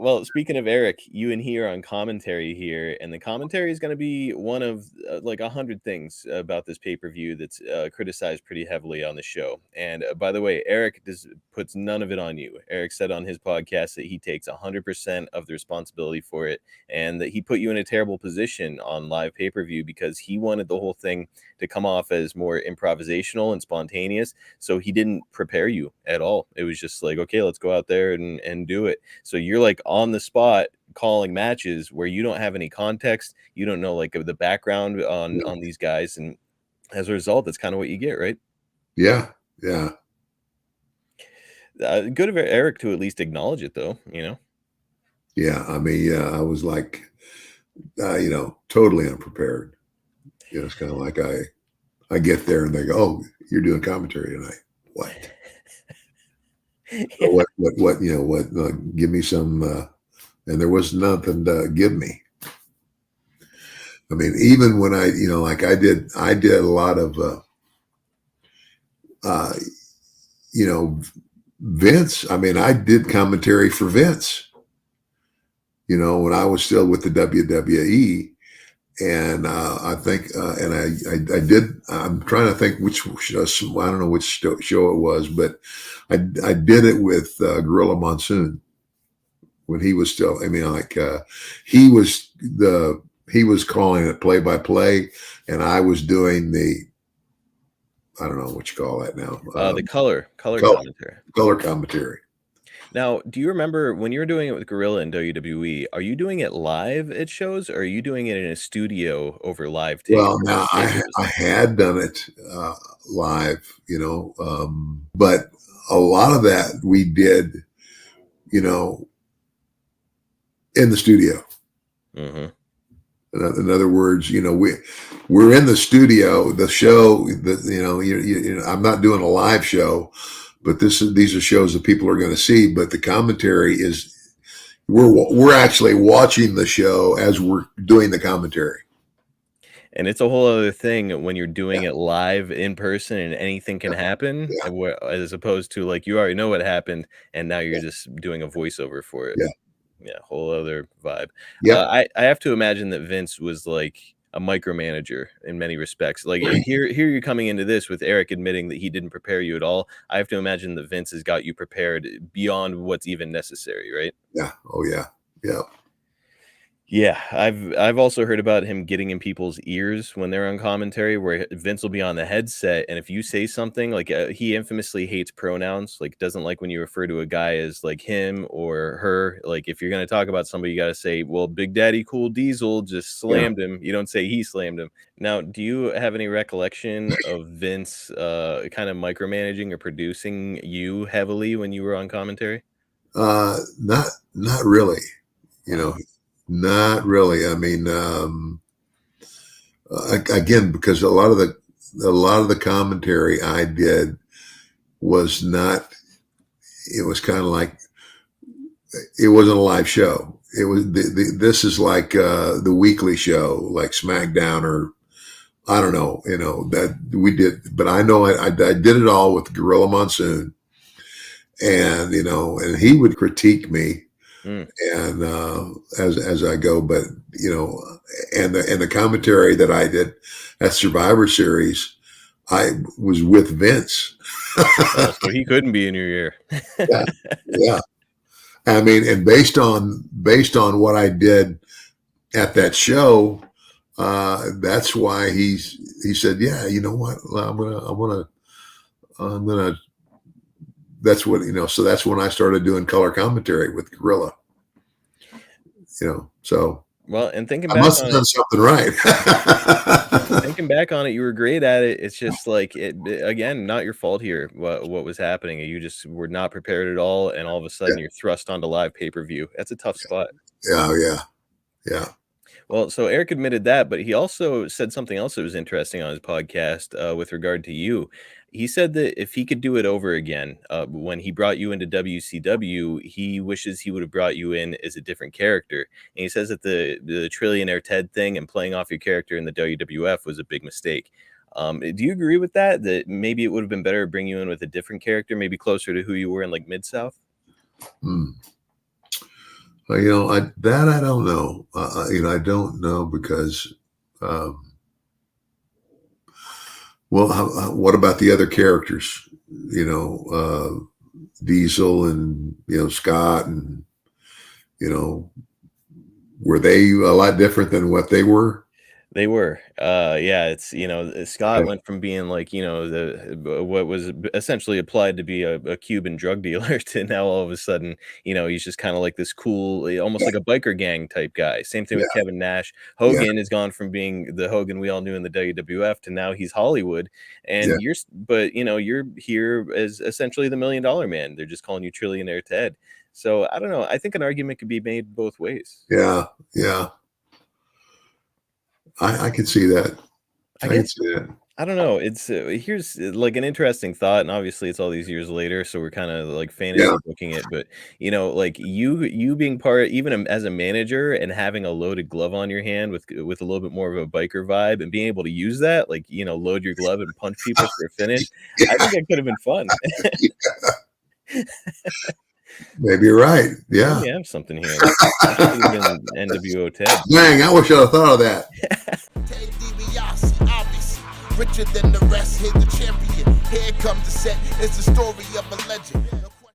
Well, speaking of Eric, you and he are on commentary here, and the commentary is going to be one of like 100 things about this pay per view that's criticized pretty heavily on the show. And by the way, Eric puts none of it on you. Eric said on his podcast that he takes 100% of the responsibility for it, and that he put you in a terrible position on live pay per view because he wanted the whole thing to come off as more improvisational and spontaneous. So he didn't prepare you at all. It was just like, okay, let's go out there and do it. So you're like on the spot calling matches where you don't have any context. You don't know like the background on these guys. And as a result, that's kind of what you get, right? Yeah. Yeah. Good of Eric to at least acknowledge it, though, Yeah. I mean, yeah, I was like, totally unprepared. It's kind of like I get there and they go, "Oh, you're doing commentary tonight." What? Yeah. What? Give me some. And there was nothing to give me. I mean, even when I did a lot of, Vince. I mean, I did commentary for Vince. When I was still with the WWE. And I think, and I did. I'm trying to think which show. I don't know which show it was, but I did it with Gorilla Monsoon when he was still. I mean, he was calling it play by play, and I was doing I don't know what you call that now. The color commentary. Color commentary. Now, do you remember when you were doing it with Gorilla and WWE, are you doing it live at shows, or are you doing it in a studio over live tape? Well, now I had done it live, but a lot of that we did, in the studio. Mm-hmm. In other words, we're in the studio. The show that I'm not doing a live show. But these are shows that people are going to see. But the commentary is we're actually watching the show as we're doing the commentary. And it's a whole other thing when you're doing it live in person and anything can happen, as opposed to like you already know what happened and now you're just doing a voiceover for it. Yeah, whole other vibe. Yeah, I have to imagine that Vince was like a micromanager in many respects. Like here you're coming into this with Eric admitting that he didn't prepare you at all. I have to imagine that Vince has got you prepared beyond what's even necessary, right? Yeah. Oh yeah. Yeah. Yeah, I've also heard about him getting in people's ears when they're on commentary, where Vince will be on the headset, and if you say something like he infamously hates pronouns, like doesn't like when you refer to a guy as like him or her. Like if you're going to talk about somebody, you got to say, "Well, Big Daddy Cool Diesel just slammed him." You don't say he slammed him. Now, do you have any recollection of Vince kind of micromanaging or producing you heavily when you were on commentary? Not really. Not really. I mean, again, because a lot of the commentary I did was not. It was kind of like it wasn't a live show. It was this is like the weekly show, like SmackDown, or I don't know. That we did, but I know I did it all with Gorilla Monsoon, and and he would critique me. And as I go, but and the commentary that I did at Survivor Series, I was with Vince. So he couldn't be in your ear. Yeah. I mean, and based on what I did at that show, that's why he said, "Yeah, you know what? I'm gonna." That's what So that's when I started doing color commentary with Gorilla. So well, and thinking I back must on have done something right. thinking back on it, you were great at it. It's just like again, not your fault here. What was happening? You just were not prepared at all, and all of a sudden you're thrust onto live pay-per-view. That's a tough spot. Yeah. Well, so Eric admitted that, but he also said something else that was interesting on his podcast with regard to you. He said that if he could do it over again, when he brought you into WCW, he wishes he would have brought you in as a different character. And he says that the Trillionaire Ted thing and playing off your character in the WWF was a big mistake. Do you agree with that? That maybe it would have been better to bring you in with a different character, maybe closer to who you were in like Mid-South? I don't know. I don't know because, um, well, what about the other characters? Diesel and Scott, and you know, were they a lot different than what they were? They were. Yeah, it's, Scott Yeah, went from being like, what was essentially applied to be a Cuban drug dealer to now all of a sudden, he's just kind of like this cool, almost yeah, like a biker gang type guy. Same thing yeah, with Kevin Nash. yeah, Hogan has gone from being the Hogan we all knew in the WWF to now he's Hollywood. yeah, And but you're here as essentially the $1 million man. They're just calling you trillionaire Ted. So I don't know. I think an argument could be made both ways. yeah, yeah. I can see that. I I can guess see that. I don't know. It's here's like an interesting thought, and obviously it's all these years later, so we're kind of like Yeah, fantasy booking it. But like you being part, even as a manager, and having a loaded glove on your hand with a little bit more of a biker vibe, and being able to use that, like load your glove and punch people for a finish. I think that could have been fun. maybe you're right. Maybe Yeah. I have something here. That should have been NWO Ted. Dang, I wish I'd have thought of that. DiBiase, obviously, richer than the rest. Here the champion. Here comes the set. It's the story of a legend.